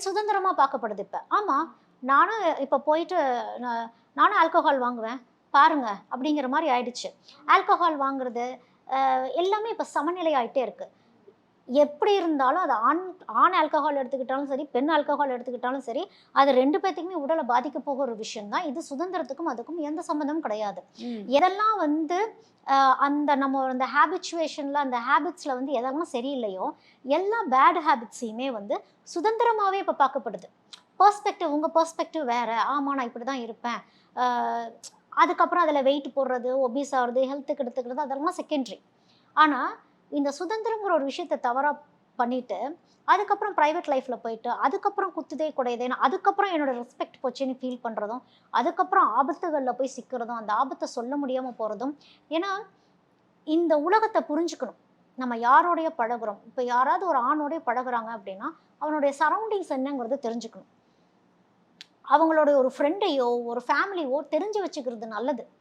பெண் சுதந்திரமாக பார்க்கப்படுது இப்போ. ஆமாம், நானும் இப்போ போயிட்டு நானும் ஆல்கஹால் வாங்குவேன் பாருங்க அப்படிங்கிற மாதிரி ஆயிடுச்சு. ஆல்கஹால் வாங்குறது எல்லாமே இப்போ சமநிலை ஆகிட்டே இருக்கு. எப்படி இருந்தாலும் அது ஆண் ஆண் ஆல்கஹால் எடுத்துக்கிட்டாலும் சரி, பெண் ஆல்கஹால் எடுத்துக்கிட்டாலும் சரி, அது 2 பேத்துக்குமே உடலை பாதிக்க போகிற ஒரு விஷயம் தான். இது சுதந்திரத்துக்கும் அதுக்கும் எந்த சம்மந்தமும் கிடையாது. எதெல்லாம் வந்து அந்த நம்ம அந்த ஹேபிச்சுவேஷன்ல அந்த ஹேபிட்ஸ்ல வந்து எதெல்லாம் சரியில்லையோ, எல்லா பேட் ஹேபிட்ஸையுமே வந்து சுதந்திரமாவே இப்ப பார்க்கப்படுது. பெர்ஸ்பெக்டிவ் உங்க பெர்ஸ்பெக்டிவ் வேற. ஆமா நான் இப்படிதான் இருப்பேன். அ அதுக்கப்புறம் அதில வெயிட் போடுறது, ஒபீஸ் ஆகுறது, ஹெல்த்துக்கு எடுத்துக்கிறது அதெல்லாம் செகண்டரி. ஆனா, இந்த சுதந்திரங்கிற ஒரு விஷயத்த தவறா பண்ணிட்டு, அதுக்கப்புறம் பிரைவேட் லைஃப்ல போயிட்டு, அதுக்கப்புறம் குத்துதே குடையுதேன்னு, அதுக்கப்புறம் என்னோட ரெஸ்பெக்ட் போச்சுன்னு ஃபீல் பண்றதும், அதுக்கப்புறம் ஆபத்துகள்ல போய் சிக்கிறதும், அந்த ஆபத்த சொல்ல முடியாம போறதும். ஏன்னா, இந்த உலகத்த புரிஞ்சுக்கணும். நம்ம யாரோடய பழகுறோம். இப்ப யாராவது ஒரு ஆணோடய பழகுறாங்க அப்படின்னா, அவனுடைய சரவுண்டிங்ஸ் என்னங்கிறத தெரிஞ்சுக்கணும். அவங்களோட ஒரு ஃப்ரெண்டையோ, ஒரு ஃபேமிலியோ தெரிஞ்சு வச்சுக்கிறது நல்லது.